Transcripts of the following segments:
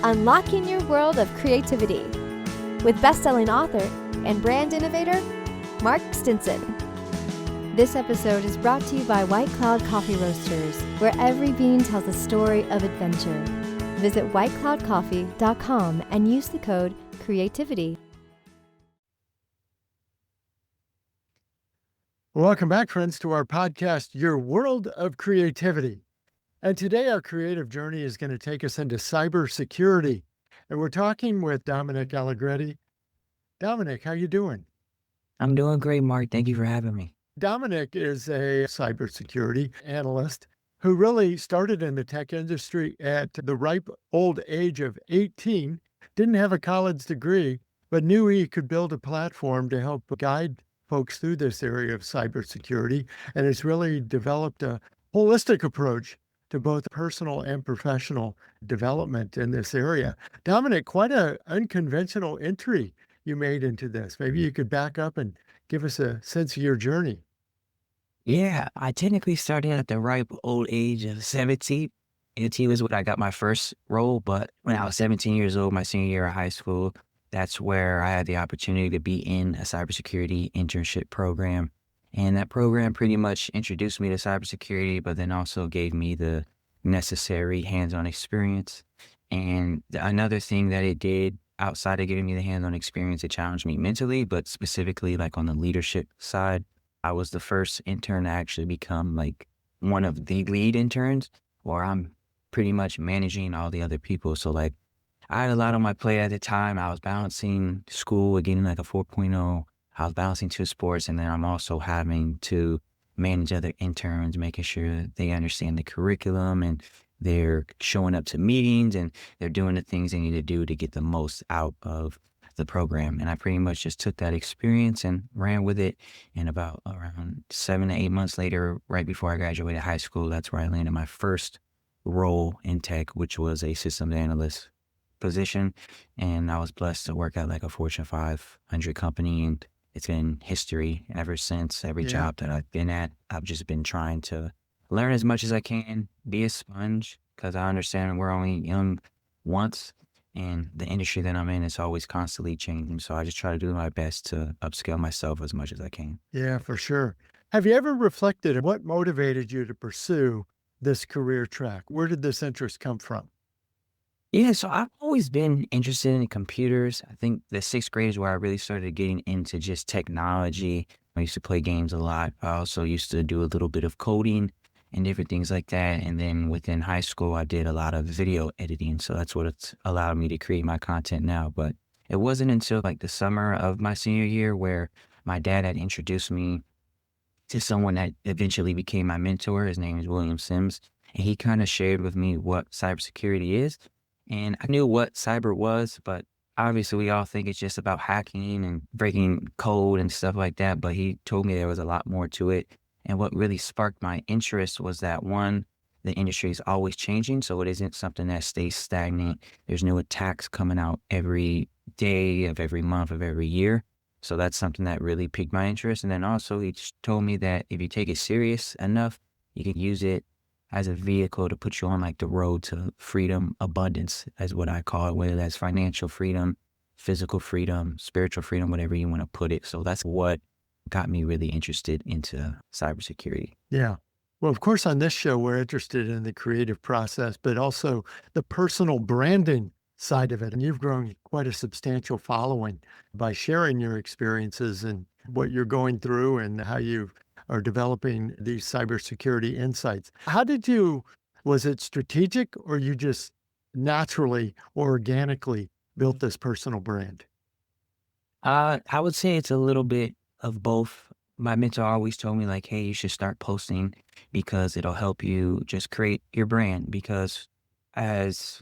unlocking your world of creativity with best-selling author and brand innovator, Mark Stinson. This episode is brought to you by White Cloud Coffee Roasters, where every bean tells a story of adventure. Visit whitecloudcoffee.com and use the code CREATIVITY. Welcome back, friends, to our podcast, Your World of Creativity. And today our creative journey is going to take us into cybersecurity. And we're talking with Dominic Alegrete. Dominic, how you doing? I'm doing great, Mark. Thank you for having me. Dominic is a cybersecurity analyst who really started in the tech industry at the ripe old age of 18, didn't have a college degree, but knew he could build a platform to help guide folks through this area of cybersecurity. And it's really developed a holistic approach to both personal and professional development in this area. Dominic, quite an unconventional entry you made into this. Maybe you could back up and give us a sense of your journey. Yeah, I technically started at the ripe old age of 17. 18 was when I got my first role, but when I was 17 years old, my senior year of high school, that's where I had the opportunity to be in a cybersecurity internship program. And that program pretty much introduced me to cybersecurity, but then also gave me the necessary hands-on experience. And another thing that it did outside of giving me the hands-on experience, it challenged me mentally, but specifically like on the leadership side. I was the first intern to actually become like one of the lead interns, where I'm pretty much managing all the other people. So like I had a lot on my plate at the time. I was balancing school, getting like a 4.0. I was balancing two sports, and then I'm also having to manage other interns, making sure they understand the curriculum and they're showing up to meetings and they're doing the things they need to do to get the most out of the program. And I pretty much just took that experience and ran with it. And about around 7 to 8 months later, right before I graduated high school, that's where I landed my first role in tech, which was a systems analyst position. And I was blessed to work at like a Fortune 500 company, and it's been history ever since. Every job that I've been at, I've just been trying to learn as much as I can, be a sponge, because I understand we're only young once, and the industry that I'm in is always constantly changing. So I just try to do my best to upscale myself as much as I can. Yeah, for sure. Have you ever reflected on what motivated you to pursue this career track? Where did this interest come from? Yeah, so I've always been interested in computers. I think the sixth grade is where I really started getting into just technology. I used to play games a lot. I also used to do a little bit of coding and different things like that. And then within high school, I did a lot of video editing. So that's what it's allowed me to create my content now. But it wasn't until like the summer of my senior year where my dad had introduced me to someone that eventually became my mentor. His name is William Sims. And he kind of shared with me what cybersecurity is. And I knew what cyber was, but obviously we all think it's just about hacking and breaking code and stuff like that. But he told me there was a lot more to it. And what really sparked my interest was that, one, the industry is always changing. So it isn't something that stays stagnant. There's new attacks coming out every day of every month of every year. So that's something that really piqued my interest. And then also he told me that if you take it serious enough, you can use it as a vehicle to put you on like the road to freedom, abundance, as what I call it, whether that's financial freedom, physical freedom, spiritual freedom, whatever you want to put it. So that's what got me really interested into cybersecurity. Yeah. Well, of course, on this show, we're interested in the creative process, but also the personal branding side of it. And you've grown quite a substantial following by sharing your experiences and what you're going through and how you are developing these cybersecurity insights. Was it strategic, or you just naturally or organically built this personal brand? I would say it's a little bit of both. My mentor always told me like, hey, you should start posting because it'll help you just create your brand. Because as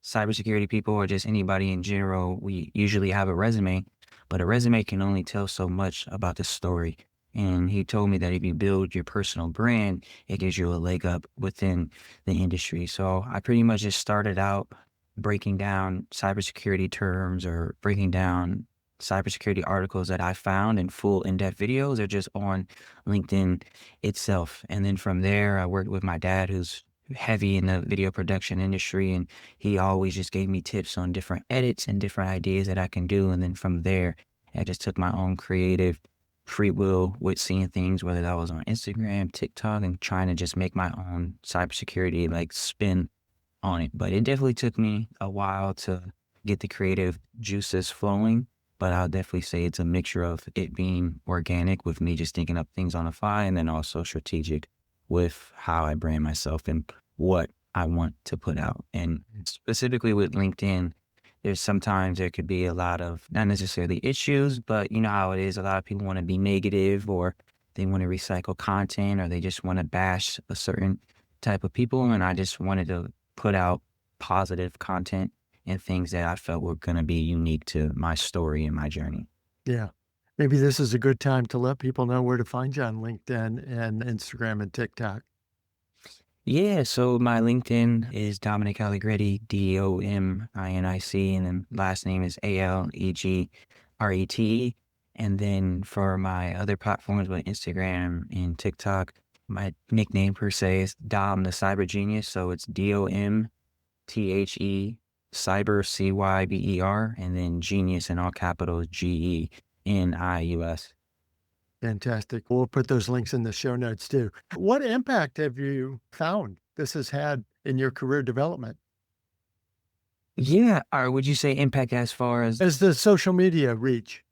cybersecurity people, or just anybody in general, we usually have a resume, but a resume can only tell so much about the story. And he told me that if you build your personal brand, it gives you a leg up within the industry. So I pretty much just started out breaking down cybersecurity terms or breaking down cybersecurity articles that I found in full in-depth videos or just on LinkedIn itself. And then from there, I worked with my dad, who's heavy in the video production industry, and he always just gave me tips on different edits and different ideas that I can do. And then from there, I just took my own creative free will with seeing things, whether that was on Instagram, TikTok, and trying to just make my own cybersecurity like spin on it. But it definitely took me a while to get the creative juices flowing. But I'll definitely say it's a mixture of it being organic with me just thinking up things on the fly, and then also strategic with how I brand myself and what I want to put out. And specifically with LinkedIn, sometimes there could be a lot of not necessarily issues, but you know how it is. A lot of people want to be negative, or they want to recycle content, or they just want to bash a certain type of people. And I just wanted to put out positive content and things that I felt were going to be unique to my story and my journey. Yeah. Maybe this is a good time to let people know where to find you on LinkedIn and Instagram and TikTok. Yeah, so my LinkedIn is Dominic Alegrete, Dominic, and then last name is Alegrete. And then for my other platforms with Instagram and TikTok, my nickname per se is Dom the Cyber Genius. So it's DOMTHE Cyber CYBER, and then Genius in all capitals GENIUS. Fantastic. We'll put those links in the show notes too. What impact have you found this has had in your career development? Yeah, or would you say impact as far as As the social media reach?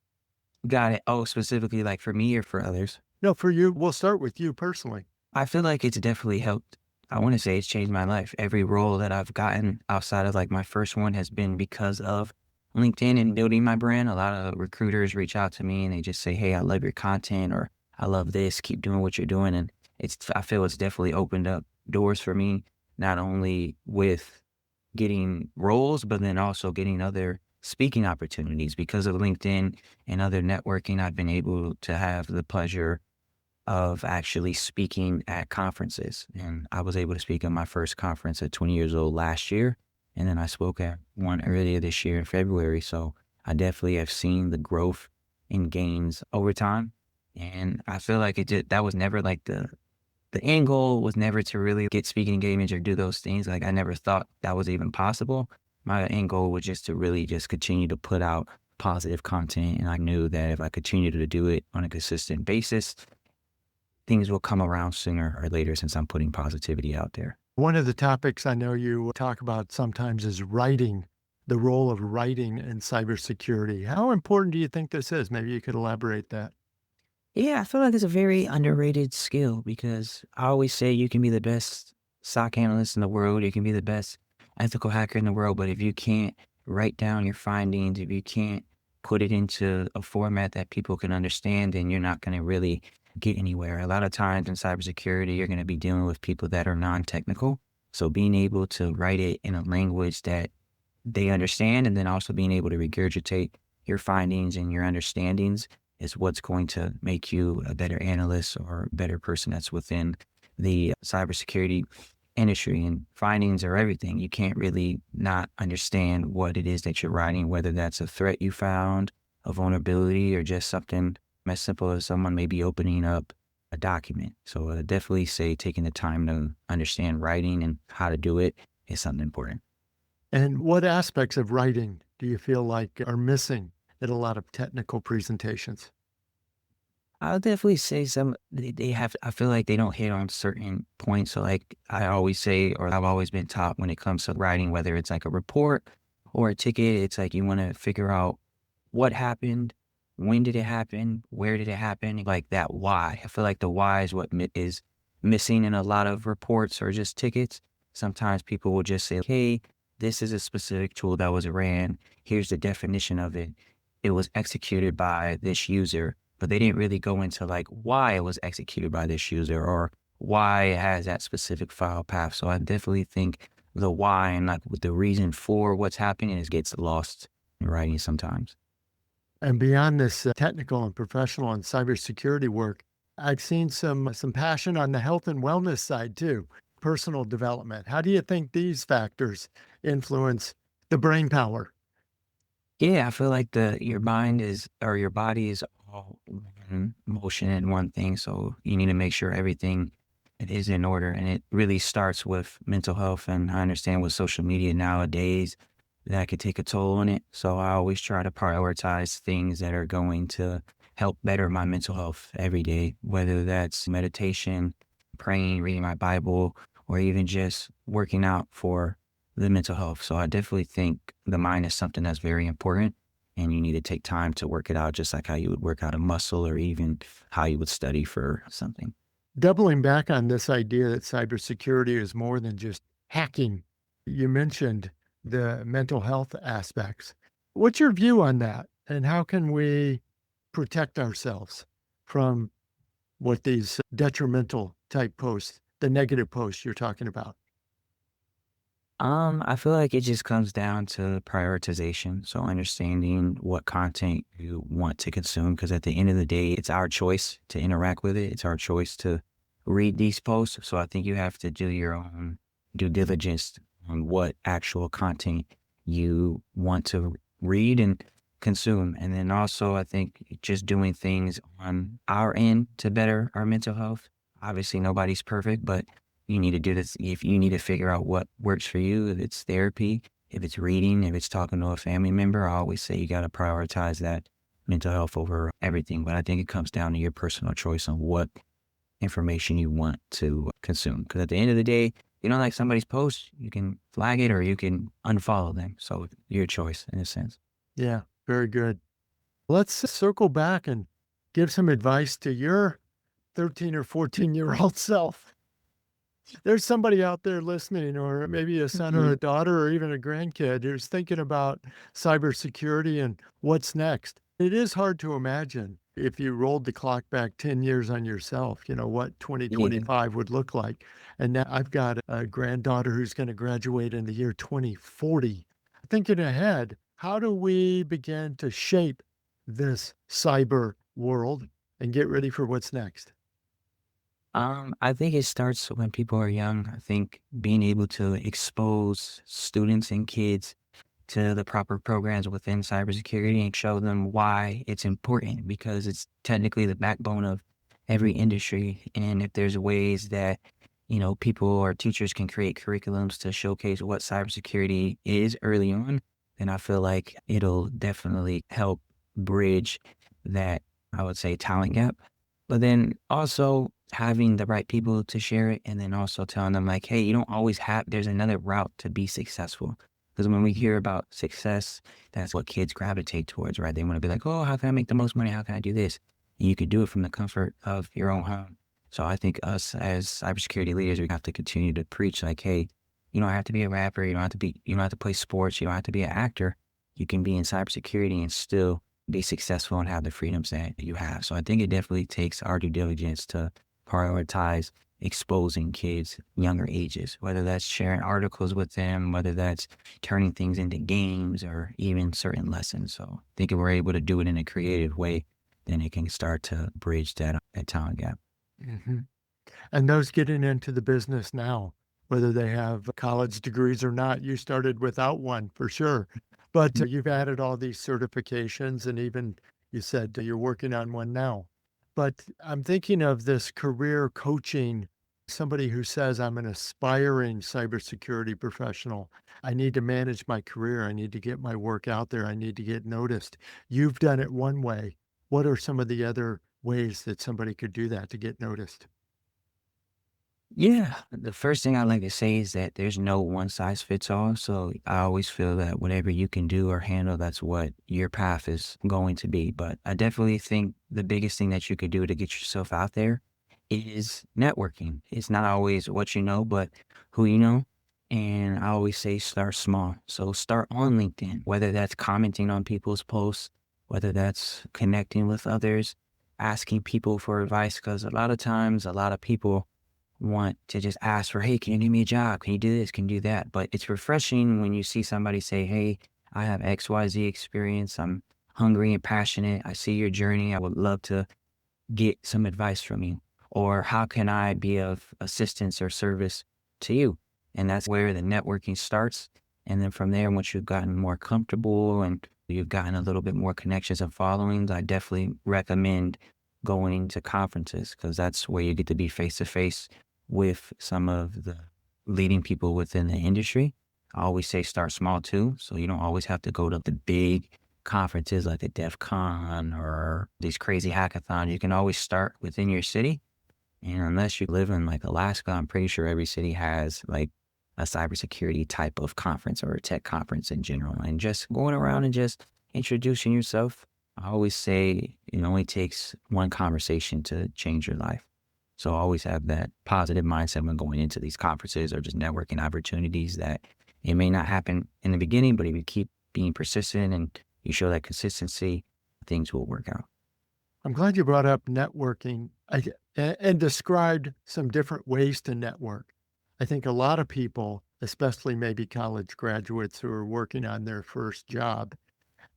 got it? Oh, specifically like for me or for others? No, for you, we'll start with you personally. I feel like it's definitely helped. I want to say it's changed my life. Every role that I've gotten outside of like my first one has been because of LinkedIn and building my brand. A lot of recruiters reach out to me and they just say, "Hey, I love your content," or "I love this. Keep doing what you're doing." And I feel it's definitely opened up doors for me, not only with getting roles, but then also getting other speaking opportunities because of LinkedIn and other networking. I've been able to have the pleasure of actually speaking at conferences. And I was able to speak at my first conference at 20 years old last year. And then I spoke at one earlier this year in February. So I definitely have seen the growth and gains over time. And I feel like that was never like the end goal was never to really get speaking engagements or do those things. Like I never thought that was even possible. My end goal was just to really just continue to put out positive content. And I knew that if I continued to do it on a consistent basis, things will come around sooner or later since I'm putting positivity out there. One of the topics I know you talk about sometimes is writing, the role of writing in cybersecurity. How important do you think this is? Maybe you could elaborate that. Yeah, I feel like it's a very underrated skill because I always say you can be the best SOC analyst in the world, you can be the best ethical hacker in the world, but if you can't write down your findings, if you can't put it into a format that people can understand, then you're not going to really get anywhere. A lot of times in cybersecurity, you're going to be dealing with people that are non-technical. So being able to write it in a language that they understand, and then also being able to regurgitate your findings and your understandings is what's going to make you a better analyst or a better person that's within the cybersecurity industry. And findings are everything. You can't really not understand what it is that you're writing, whether that's a threat you found, a vulnerability, or just something as simple as someone maybe opening up a document. So I definitely say taking the time to understand writing and how to do it is something important. And what aspects of writing do you feel like are missing in a lot of technical presentations? I'll definitely say I feel like they don't hit on certain points. So like I always say, or I've always been taught when it comes to writing, whether it's like a report or a ticket, it's like you want to figure out what happened, when did it happen, where did it happen, like that why. I feel like the why is what is missing in a lot of reports or just tickets. Sometimes people will just say, "Hey, this is a specific tool that was ran. Here's the definition of it. It was executed by this user," but they didn't really go into like why it was executed by this user or why it has that specific file path. So I definitely think the why and like the reason for what's happening gets lost in writing sometimes. And beyond this technical and professional and cybersecurity work, I've seen some passion on the health and wellness side too, personal development. How do you think these factors influence the brain power? Yeah, I feel like your mind is or your body is all one motion and one thing. So you need to make sure everything it is in order. And it really starts with mental health. And I understand with social media nowadays, that could take a toll on it. So I always try to prioritize things that are going to help better my mental health every day, whether that's meditation, praying, reading my Bible, or even just working out for the mental health. So I definitely think the mind is something that's very important, and you need to take time to work it out, just like how you would work out a muscle or even how you would study for something. Doubling back on this idea that cybersecurity is more than just hacking, you mentioned the mental health aspects. What's your view on that? And how can we protect ourselves from what these detrimental type posts, the negative posts you're talking about? I feel like it just comes down to prioritization. So understanding what content you want to consume, because at the end of the day, it's our choice to interact with it. It's our choice to read these posts. So I think you have to do your own due diligence on what actual content you want to read and consume. And then also, I think just doing things on our end to better our mental health. Obviously, nobody's perfect, but you need to do this. If you need to figure out what works for you, if it's therapy, if it's reading, if it's talking to a family member, I always say you got to prioritize that mental health over everything. But I think it comes down to your personal choice on what information you want to consume. Because at the end of the day, you don't like somebody's post, you can flag it or you can unfollow them. So your choice in a sense. Yeah, very good. Let's circle back and give some advice to your 13 or 14-year-old self. There's somebody out there listening, or maybe a son or a daughter, or even a grandkid who's thinking about cybersecurity and what's next. It is hard to imagine if you rolled the clock back 10 years on yourself, what Yeah. 2025 would look like. And now I've got a granddaughter who's going to graduate in the year 2040. Thinking ahead, how do we begin to shape this cyber world and get ready for what's next? I think it starts when people are young. I think being able to expose students and kids to the proper programs within cybersecurity and show them why it's important, because it's technically the backbone of every industry. And if there's ways that, people or teachers can create curriculums to showcase what cybersecurity is early on, then I feel like it'll definitely help bridge that, I would say, talent gap. But then also having the right people to share it, and then also telling them like, hey, you don't always have, there's another route to be successful. Because when we hear about success, that's what kids gravitate towards, right? They want to be like, oh, how can I make the most money? How can I do this? And you can do it from the comfort of your own home. So I think us as cybersecurity leaders, we have to continue to preach like, hey, you don't have to be a rapper. You don't have to play sports. You don't have to be an actor. You can be in cybersecurity and still be successful and have the freedoms that you have. So I think it definitely takes our due diligence to prioritize exposing kids younger ages, whether that's sharing articles with them, whether that's turning things into games or even certain lessons. So I think if we're able to do it in a creative way, then it can start to bridge that talent gap. hmm And those getting into the business now, whether they have college degrees or not, you started without one for sure, but you've added all these certifications, and even you said you're working on one now. But I'm thinking of this career coaching, somebody who says, I'm an aspiring cybersecurity professional. I need to manage my career. I need to get my work out there. I need to get noticed. You've done it one way. What are some of the other ways that somebody could do that to get noticed? Yeah, the first thing I like to say is that there's no one size fits all. So I always feel that whatever you can do or handle, that's what your path is going to be. But I definitely think the biggest thing that you could do to get yourself out there is networking. It's not always what you know, but who you know. And I always say start small. So start on LinkedIn, whether that's commenting on people's posts, whether that's connecting with others, asking people for advice. Because a lot of times, a lot of people want to just ask for, hey, can you give me a job? Can you do this? Can you do that? But it's refreshing when you see somebody say, hey, I have XYZ experience. I'm hungry and passionate. I see your journey. I would love to get some advice from you. Or how can I be of assistance or service to you? And that's where the networking starts. And then from there, once you've gotten more comfortable and you've gotten a little bit more connections and followings, I definitely recommend going to conferences, because that's where you get to be face to face with some of the leading people within the industry. I always say start small too. So you don't always have to go to the big conferences like the DEF CON or these crazy hackathons. You can always start within your city. And unless you live in like Alaska, I'm pretty sure every city has like a cybersecurity type of conference or a tech conference in general. And just going around and just introducing yourself. I always say it only takes one conversation to change your life. So always have that positive mindset when going into these conferences or just networking opportunities that it may not happen in the beginning, but if you keep being persistent and you show that consistency, things will work out. I'm glad you brought up networking and described some different ways to network. I think a lot of people, especially maybe college graduates who are working on their first job,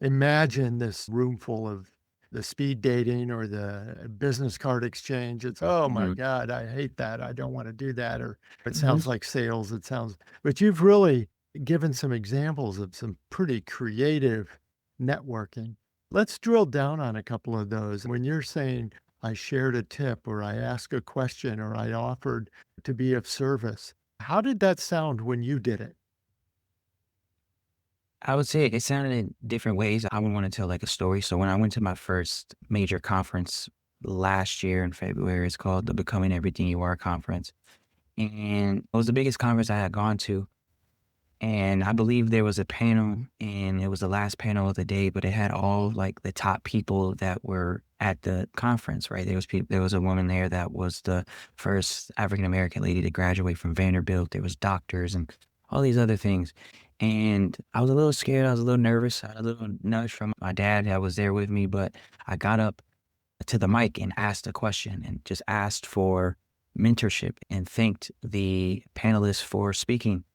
imagine this room full of the speed dating or the business card exchange. It's, oh my Mhm. God, I hate that. I don't want to do that. Or it Mhm. sounds like sales. But you've really given some examples of some pretty creative networking. Let's drill down on a couple of those. When you're saying, I shared a tip or I asked a question or I offered to be of service, how did that sound when you did it? I would say it sounded in different ways. I would want to tell like a story. So when I went to my first major conference last year in February, it's called the Becoming Everything You Are conference. And it was the biggest conference I had gone to. And I believe there was a panel and it was the last panel of the day, but it had all like the top people that were at the conference, right? There was a woman there that was the first African American lady to graduate from Vanderbilt. There was doctors and all these other things. And I was a little scared. I was a little nervous. I had a little nudge from my dad that was there with me, but I got up to the mic and asked a question and just asked for mentorship and thanked the panelists for speaking.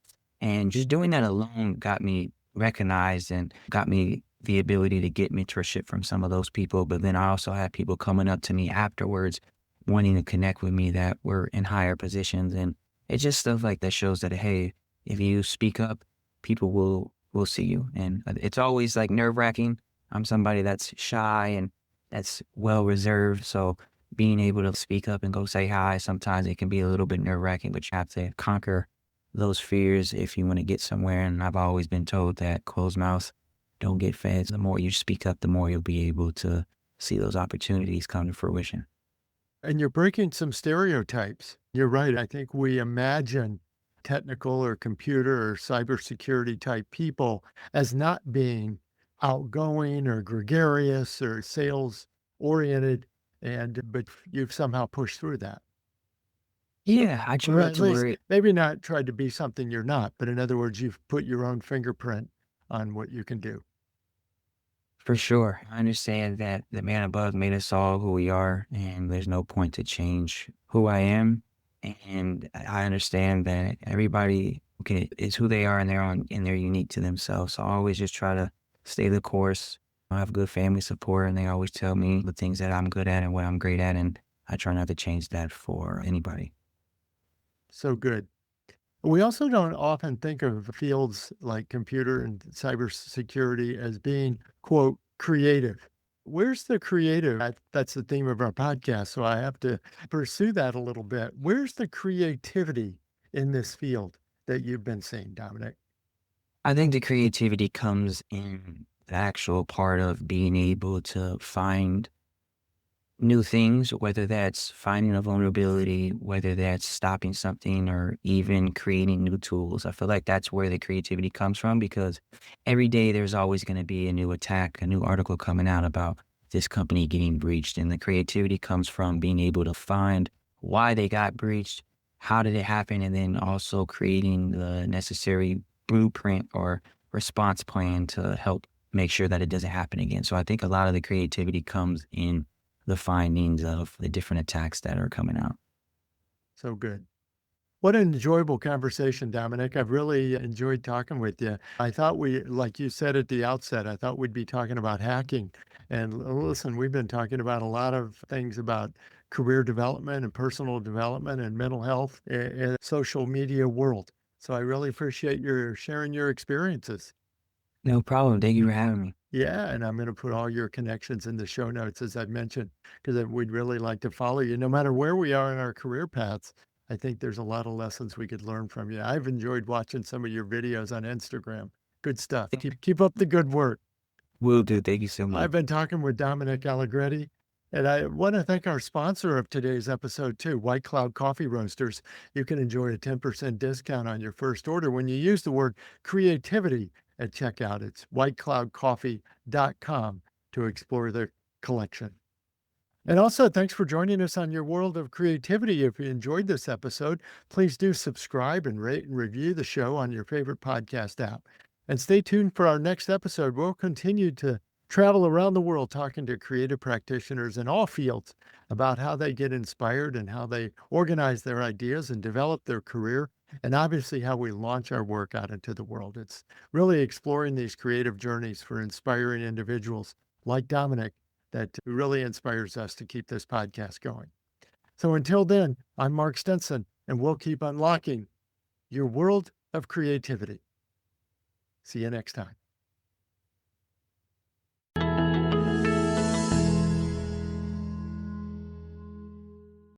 And just doing that alone got me recognized and got me the ability to get mentorship from some of those people. But then I also had people coming up to me afterwards wanting to connect with me that were in higher positions. And it's just stuff like that shows that, hey, if you speak up, people will see you. And it's always like nerve wracking. I'm somebody that's shy and that's well reserved. So being able to speak up and go say hi, sometimes it can be a little bit nerve wracking, but you have to conquer those fears if you want to get somewhere. And I've always been told that closed mouth don't get fed. The more you speak up, the more you'll be able to see those opportunities come to fruition. And you're breaking some stereotypes. You're right. I think we imagine technical or computer or cybersecurity type people as not being outgoing or gregarious or sales oriented. But you've somehow pushed through that. Yeah, I try Or not at to least worry. maybe not tried to be something you're not, but in other words, you've put your own fingerprint on what you can do. For sure. I understand that the man above made us all who we are, and there's no point to change who I am. And I understand that everybody is who they are and they're unique to themselves. So I always just try to stay the course. I have good family support and they always tell me the things that I'm good at and what I'm great at. And I try not to change that for anybody. So good. We also don't often think of fields like computer and cybersecurity as being, quote, creative. Where's the creative? That's the theme of our podcast. So I have to pursue that a little bit. Where's the creativity in this field that you've been seeing, Dominic? I think the creativity comes in the actual part of being able to find new things, whether that's finding a vulnerability, whether that's stopping something, or even creating new tools. I feel like that's where the creativity comes from because every day there's always going to be a new attack, a new article coming out about this company getting breached. And the creativity comes from being able to find why they got breached, how did it happen, and then also creating the necessary blueprint or response plan to help make sure that it doesn't happen again. So I think a lot of the creativity comes in the findings of the different attacks that are coming out. So good. What an enjoyable conversation, Dominic. I've really enjoyed talking with you. I thought like you said at the outset, I thought we'd be talking about hacking. And listen, we've been talking about a lot of things about career development and personal development and mental health in the social media world. So I really appreciate your sharing your experiences. No problem. Thank you for having me. Yeah, and I'm going to put all your connections in the show notes, as I mentioned, because we'd really like to follow you no matter where we are in our career paths. I think there's a lot of lessons we could learn from you. I've enjoyed watching some of your videos on Instagram. Good stuff. Keep up the good work. Will do. Thank you so much. I've been talking with Dominic Alegrete, and I want to thank our sponsor of today's episode too, White Cloud Coffee Roasters. You can enjoy a 10% discount on your first order when you use the word creativity at checkout. It's whitecloudcoffee.com to explore their collection. And also, thanks for joining us on your world of creativity. If you enjoyed this episode, please do subscribe and rate and review the show on your favorite podcast app. And stay tuned for our next episode. We'll continue to travel around the world talking to creative practitioners in all fields about how they get inspired and how they organize their ideas and develop their career, and obviously how we launch our work out into the world. It's really exploring these creative journeys for inspiring individuals like Dominic that really inspires us to keep this podcast going. So until then, I'm Mark Stinson, and we'll keep unlocking your world of creativity. See you next time.